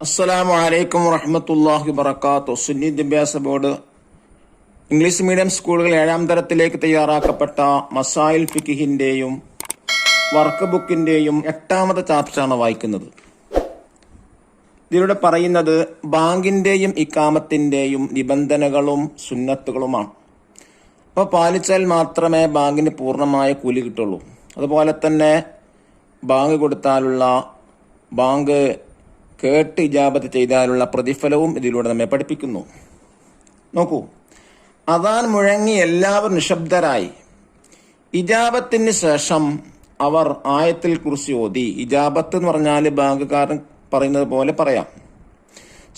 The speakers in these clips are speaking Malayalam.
അസ്സലാമു അലൈക്കും വറഹ്മത്തുള്ളാഹി വബറകാതുഹു. സുന്നി വിദ്യാഭ്യാസ ബോർഡ് ഇംഗ്ലീഷ് മീഡിയം സ്കൂളുകൾ 7ാം തരത്തിലേക്ക് തയ്യാറാക്കപ്പെട്ട മസായിൽ ഫിഖിന്റെയും വർക്ക് ബുക്കിന്റെയും 8ാമത്തെ ചാപ്റ്ററാണ് വായിക്കുന്നത്. ഇതിലൂടെ പറയുന്നത് ബാങ്കിന്റെയും ഇഖാമത്തിന്റെയും നിബന്ധനകളും സുന്നത്തുകളുമാണ്. അപ്പോൾ പാലിച്ചാൽ മാത്രമേ ബാങ്കിന് പൂർണ്ണമായ കൂലി കിട്ടുള്ളൂ. അതുപോലെ തന്നെ ബാങ്ക് കൊടുത്താലുള്ള ബാങ്ക് കേട്ട് ഇജാബത്ത് ചെയ്താലുള്ള പ്രതിഫലവും ഇതിലൂടെ നമ്മെ പഠിപ്പിക്കുന്നു. നോക്കൂ, അദാൻ മുഴങ്ങി എല്ലാവരും നിശബ്ദരായി. ഇജാബത്തിന് ശേഷം അവർ ആയത്തിൽ കുറിച്ച് ഓതി. ഇജാബത്ത് എന്ന് പറഞ്ഞാൽ ബാങ്കുകാരൻ പറയുന്നത് പോലെ പറയാം.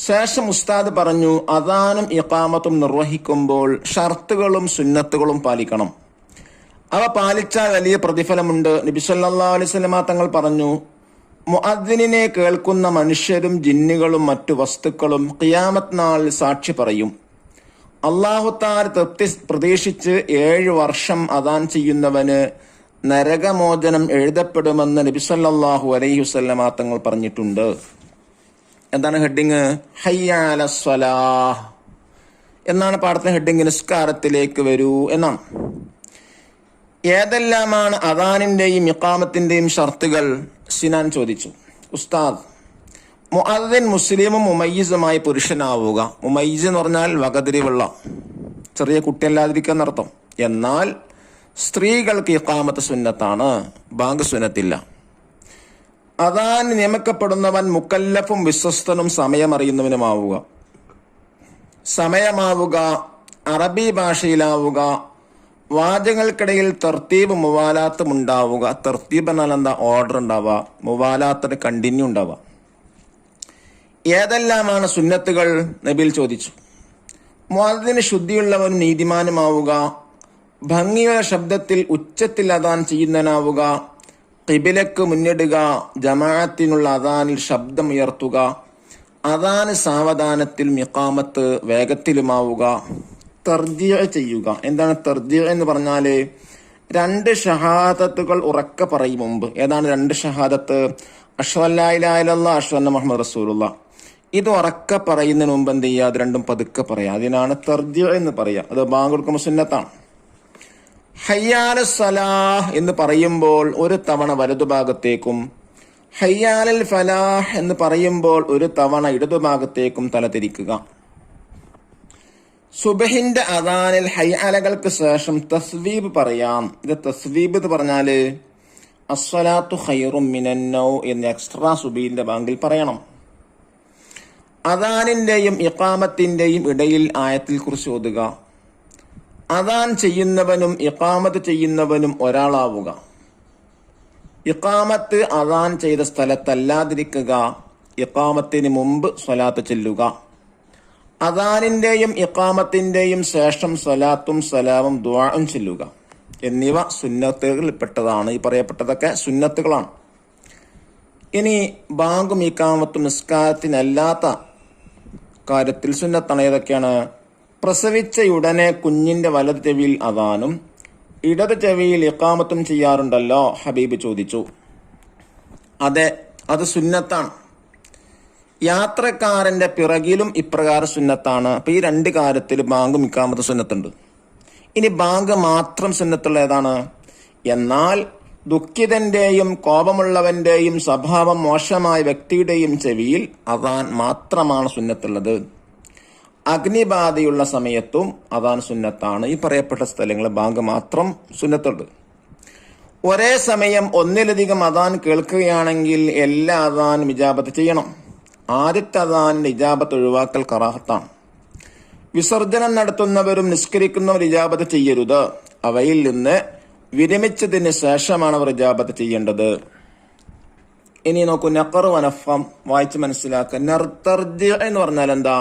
ശേഷം ഉസ്താദ് പറഞ്ഞു, അദാനും ഇഖാമത്തും നിർവഹിക്കുമ്പോൾ ഷർത്തുകളും സുന്നത്തുകളും പാലിക്കണം. അവ പാലിച്ചാൽ വലിയ പ്രതിഫലമുണ്ട്. നബി സല്ലല്ലാഹു അലൈഹി വസല്ലമ തങ്ങൾ പറഞ്ഞു, മുഅദ്ദിനെ കേൾക്കുന്ന മനുഷ്യരും ജിന്നുകളും മറ്റു വസ്തുക്കളും ഖിയാമത്ത് നാളിൽ സാക്ഷി പറയും. അല്ലാഹു തആല തൃപ്തി പ്രതീക്ഷിച്ച് 7 വർഷം അദാൻ ചെയ്യുന്നവന് നരകമോചനം എഴുതപ്പെടുമെന്ന് നബി സല്ലല്ലാഹു അലൈഹി വസല്ലമ തങ്ങൾ പറഞ്ഞിട്ടുണ്ട്. എന്താണ് ഹെഡിങ്? ഹയ്യ അലസ് സ്വലാഹ് എന്നാണ് പാഠത്തിന്റെ ഹെഡിങ്. നിസ്കാരത്തിലേക്ക് വരൂ എന്നാണ്. ഏതെല്ലാമാണ് അദാനിന്റെയും ഇഖാമത്തിന്റെയും ഷർത്തുകൾ? സിനാൻ ചോദിച്ചു. ഉസ്താദ്, മുഅദ്ദിൻ മുസ്ലിമും മുമയ്യിസുമായ പുരുഷനാവുക. മുമയ്യിസ് എന്ന് പറഞ്ഞാൽ വകതിരിവുള്ള, ചെറിയ കുട്ടിയല്ലാതിരിക്കുക എന്നർത്ഥം. എന്നാൽ സ്ത്രീകൾക്ക് ഇഖാമത്ത് സുന്നത്താണ്, ബാങ്ക് സുന്നത്തില്ല. അദാൻ നിയമിക്കപ്പെടുന്നവൻ മുക്കല്ലഫും വിശ്വസ്തനും സമയമറിയുന്നവനുമാവുക. സമയമാവുക, അറബി ഭാഷയിലാവുക, വാചകങ്ങൾക്കിടയിൽ തർത്തീബ് മുവാലാത്തും ഉണ്ടാവുക. തർത്തീബ് എന്നാൽ എന്താ? ഓർഡർ ഉണ്ടാവുക. മുവാലാത്തിന് കണ്ടിന്യൂ ഉണ്ടാവുക. ഏതെല്ലാമാണ് സുന്നത്തുകൾ? നബിയിൽ ചോദിച്ചു. മുഅദ്ദിന് ശുദ്ധിയുള്ളവനും നീതിമാനുമാവുക, ഭംഗിയുള്ള ശബ്ദത്തിൽ ഉച്ചത്തിൽ അദാൻ ചെയ്യുന്നവനാവുക, ഖിബിലക്ക് മുന്നിടുക, ജമാഅത്തിനുള്ള അദാനിൽ ശബ്ദം ഉയർത്തുക, അദാന് സാവധാനത്തിൽ ഇഖാമത്ത് വേഗത്തിലുമാവുക, തർജിഅ ചെയ്യുക. എന്താണ് തർജിഅ എന്ന് പറഞ്ഞാല്? 2 ഷഹാദത്തുകൾ ഉറക്കെ പറയും മുമ്പ്. ഏതാണ് 2 ഷഹാദത്ത്? അഷ്ഹദു അല്ലാ ഇലാഹ ഇല്ലല്ലാഹ്, അഷ്ഹദു അന്ന മുഹമ്മദ് റസൂലുള്ളാഹ്. ഇത് ഉറക്കെ പറയുന്നതിന് മുമ്പ് എന്ത് ചെയ്യുക? അത് രണ്ടും പതുക്കെ പറയാം. അതിനാണ് തർജിഅ എന്ന് പറയുക. അത് ബാങ്ക് കൊടുക്കുമ്പോൾ സുന്നത്താണ്. ഹയ്യ അലസ് സലാഹ് എന്ന് പറയുമ്പോൾ ഒരു തവണ വലതുഭാഗത്തേക്കും, ഹയ്യ അലൽ ഫലാഹ് എന്ന് പറയുമ്പോൾ ഒരു തവണ ഇടതുഭാഗത്തേക്കും തല തിരിക്കുക. സുബഹിന്റെ അദാനിൽ ഹയ്യലകൾക്ക് ശേഷം തസ്വീബ് പറയാം. ഇത് തസ്വീബ് എന്ന് പറഞ്ഞാല് അസ്സലാത്തു ഖൈറും മിനന്നൗ എന്ന് എക്സ്ട്രാ സുബഹിന്റെ ബാങ്കിൽ പറയണം. അദാനിന്റെയും ഇഖാമത്തിന്റെയും ഇടയിൽ ആയത്തിൽ കുറിച്ച് ഓതുക. അദാൻ ചെയ്യുന്നവനും ഇഖാമത്ത് ചെയ്യുന്നവനും ഒരാളാവുക. ഇഖാമത്ത് അദാൻ ചെയ്ത സ്ഥലത്തല്ലാതിരിക്കുക. ഇഖാമത്തിന് മുമ്പ് സ്വലാത്ത് ചെല്ലുക. അദാനിന്റെയും ഇഖാമത്തിന്റെയും ശേഷം സ്വലാത്തും സലാമും ദുആഉം ചൊല്ലുക എന്നിവ സുന്നത്തുകളിൽപ്പെട്ടതാണ്. ഈ പറയപ്പെട്ടതൊക്കെ സുന്നത്തുകളാണ്. ഇനി ബാങ്കും ഇഖാമത്തും നിസ്കാരത്തിനല്ലാത്ത കാര്യത്തിൽ സുന്നത്താണ്. ഏതൊക്കെയാണ്? പ്രസവിച്ചയുടനെ കുഞ്ഞിന്റെ വലത് ചെവിയിൽ അദാനും ഇടത് ചെവിയിൽ ഇഖാമത്തും ചെയ്യാറുണ്ടല്ലോ, ഹബീബ് ചോദിച്ചു. അതെ, അത് സുന്നത്താണ്. യാത്രക്കാരന്റെ പിറകിലും ഇപ്രകാരം സുന്നത്താണ്. അപ്പൊ ഈ 2 കാര്യത്തിൽ ബാങ്കും ഇഖാമത്തും സുന്നത്തുണ്ട്. ഇനി ബാങ്ക് മാത്രം സുന്നത്തുള്ള ഏതാണ്? എന്നാൽ ദുഃഖിതന്റെയും കോപമുള്ളവന്റെയും സ്വഭാവം മോശമായ വ്യക്തിയുടെയും ചെവിയിൽ അദാൻ മാത്രമാണ് സുന്നത്തുള്ളത്. അഗ്നിബാധയുള്ള സമയത്തും അദാൻ സുന്നത്താണ്. ഈ പറയപ്പെട്ട സ്ഥലങ്ങളിൽ ബാങ്ക് മാത്രം സുന്നത്തുണ്ട്. ഒരേ സമയം ഒന്നിലധികം അദാൻ കേൾക്കുകയാണെങ്കിൽ എല്ലാ അദാനും ഇജാബത്ത് ചെയ്യണം. ആദ്യത്തെ അദാനിന്റെ ഇജാബത്ത് ഒഴിവാക്കൽ കറാഹത്താണ്. വിസർജനം നടത്തുന്നവരും നിസ്കരിക്കുന്നവർ ഇജാബത്ത് ചെയ്യരുത്. അവയിൽ നിന്ന് വിരമിച്ചതിന് ശേഷമാണ് അവർ ഇജാബത്ത് ചെയ്യേണ്ടത്. ഇനി നോക്കൂ, നഖർ വനഫം വായിച്ച് മനസ്സിലാക്കുക. തർജിഅ എന്ന് പറഞ്ഞാൽ എന്താ?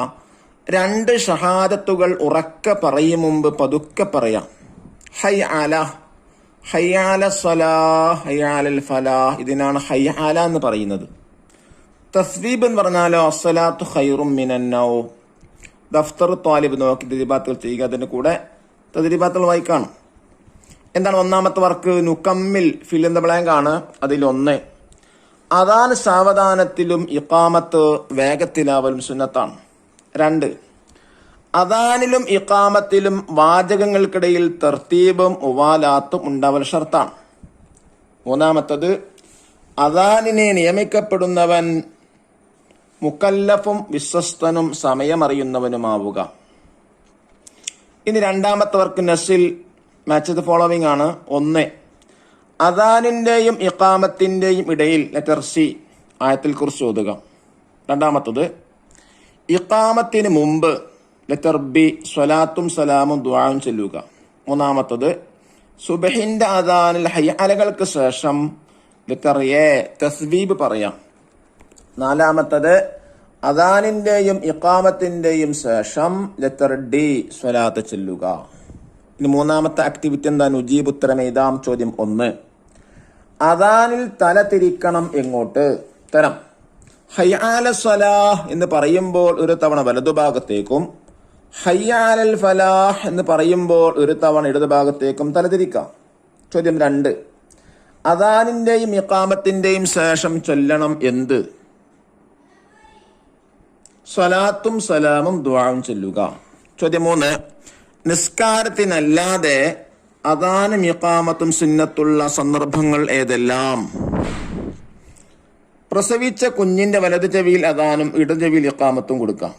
2 ഷഹാദത്തുകൾ ഉറക്കെ പറയും മുമ്പ് പതുക്കെ പറയാം. ഹയ്യ അല, ഹയ്യ അലസ് സ്വലാഹ്, ഹയ്യ അലൽ ഫലാഹ്. ഇതിനാണ് ഹയ്യ അല എന്ന് പറയുന്നത്. തസ്വീബ് എന്ന് പറഞ്ഞാലോ അസ്സലാത്തു ഖൈറും മിനന്നൗ. ദഫ്തർ ത്വാലിബ് നോക്കി തദ്രീബാത്തുകൾ ചെയ്യുക. അതിന്റെ കൂടെ തദ്രീബാത്തുകൾ വായിക്കണം. എന്താണ് ഒന്നാമത്തെ വർക്ക്? നുക്കമ്മിൽ ഫിൽ ഇൻ ദ ബ്ലാങ്ക് ആണ്. അതിൽ 1 അദാൻ സാവധാനത്തിലും ഇഖാമത്ത് വേഗത്തിലാവലും സുന്നത്താണ്. 2, അദാനിലും ഇഖാമത്തിലും വാചകങ്ങൾക്കിടയിൽ തർത്തീബും ഉവാലാത്തും ഉണ്ടാവൽ ഷർത്താണ്. 3, അദാനിനെ നിയമിക്കപ്പെടുന്നവൻ മുക്കല്ലഫും വിശ്വസ്തനും സമയമറിയുന്നവനുമാവുക. ഇനി രണ്ടാമത്തവർക്ക് നസിൽ മാച്ച് ദ ഫോളോവിംഗ് ആണ്. 1, അദാനിന്റെയും ഇഖാമത്തിന്റെയും ഇടയിൽ ലെറ്റർ സി ആയത്തിൽ കുറിച്ച് ഓതുക. 2, ഇഖാമത്തിന് മുമ്പ് ലെറ്റർ ബി സ്വലാത്തും സലാമും ദുആയും ചൊല്ലുക. 3, സുബഹിന്റെ അദാനിൽ ഹയ്യഅലകൾക്ക് ശേഷം ലെറ്റർ എ തസ്ബീബ് പറയാം. 4, അദാനിന്റെയും ഇഖാമത്തിന്റെയും ശേഷം ലെറ്റർ ഡി സ്വലാത്ത് ചൊല്ലുക. ഇനി മൂന്നാമത്തെ ആക്ടിവിറ്റി എന്താ? നുജീബ് ഉത്തരം എഴുതാം. ചോദ്യം 1, അദാനിൽ തല തിരിക്കണം എങ്ങോട്ട്? ഉത്തരം, ഹയ്യ അല സ്വലാഹ് എന്ന് പറയുമ്പോൾ ഒരു തവണ വലതുഭാഗത്തേക്കും ഹയ്യ അലൽ ഫലാഹ് എന്ന് പറയുമ്പോൾ ഒരു തവണ ഇടതുഭാഗത്തേക്കും തല തിരിക്കാം. ചോദ്യം 2, അദാനിന്റെയും ഇഖാമത്തിന്റെയും ശേഷം ചൊല്ലണം എന്ത്? സ്വലാത്തും സലാമും ദുആവും ചൊല്ലുക. ചോദ്യം 3, നിസ്കാരത്തിനല്ലാതെ അദാനും ഇഖാമത്തും സുന്നത്തുള്ള സന്ദർഭങ്ങൾ ഏതെല്ലാം? പ്രസവിച്ച കുഞ്ഞിന്റെ വലതു ചെവിയിൽ അദാനും ഇടതു ചെവിയിൽ ഇഖാമത്തും കൊടുക്കാം.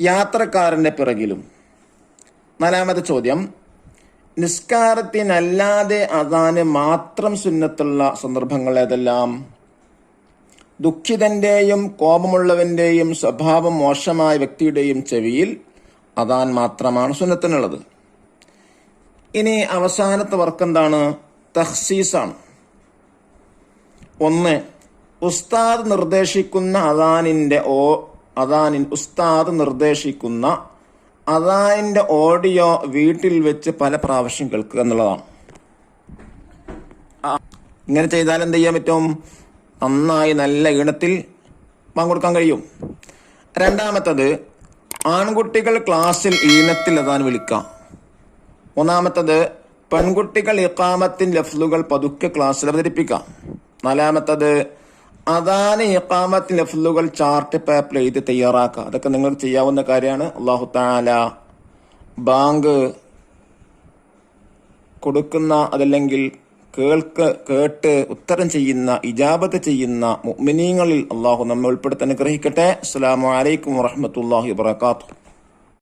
യാത്രക്കാരന്റെ പിറകിലും. 4ാമത്തെ ചോദ്യം, നിസ്കാരത്തിനല്ലാതെ അദാന് മാത്രം സുന്നത്തുള്ള സന്ദർഭങ്ങൾ ഏതെല്ലാം? ദുഃഖിതന്റെയും കോപമുള്ളവന്റെയും സ്വഭാവം മോശമായ വ്യക്തിയുടെയും ചെവിയിൽ അദാൻ മാത്രമാണ് സുന്നത്തിനുള്ളത്. ഇനി അവസാനത്തെ വർക്ക് എന്താണ്? തഖ്സീസാണ്. 1, ഉസ്താദ് നിർദ്ദേശിക്കുന്ന ഉസ്താദ് നിർദ്ദേശിക്കുന്ന അദാനിന്റെ ഓഡിയോ വീട്ടിൽ വെച്ച് പല പ്രാവശ്യം കേൾക്കുക എന്നുള്ളതാണ്. ഇങ്ങനെ ചെയ്താൽ എന്ത് ചെയ്യാൻ പറ്റും? നന്നായി നല്ല ഈണത്തിൽ പങ്കെടുക്കാൻ കഴിയും. 2, ആൺകുട്ടികൾ ക്ലാസ്സിൽ ഈണത്തിൽ അദാൻ വിളിക്കാം. 3, പെൺകുട്ടികൾ ഇഖാമത്തിന്റെ ലഫ്ലുകൾ പതുക്കെ ക്ലാസ്സിൽ അവതരിപ്പിക്കാം. 4, അദാന് ഇഖാമത്തിന്റെ ലഫ്ലുകൾ ചാർട്ട് പേപ്പർ എഴുതി തയ്യാറാക്കുക. അതൊക്കെ നിങ്ങൾക്ക് ചെയ്യാവുന്ന കാര്യമാണ്. അല്ലാഹു തആല ബാങ്ക് കൊടുക്കുന്ന അതല്ലെങ്കിൽ കേട്ട് ഉത്തരം ചെയ്യുന്ന ഇജാബത്ത് ചെയ്യുന്ന മുഅ്മിനീങ്ങളിൽ അല്ലാഹു നമ്മെ ഉൾപ്പെടുത്താൻ അനുഗ്രഹിക്കട്ടെ. അസ്സലാമു അലൈക്കും വറഹ്മത്തുള്ളാഹി വബറകാതുഹു.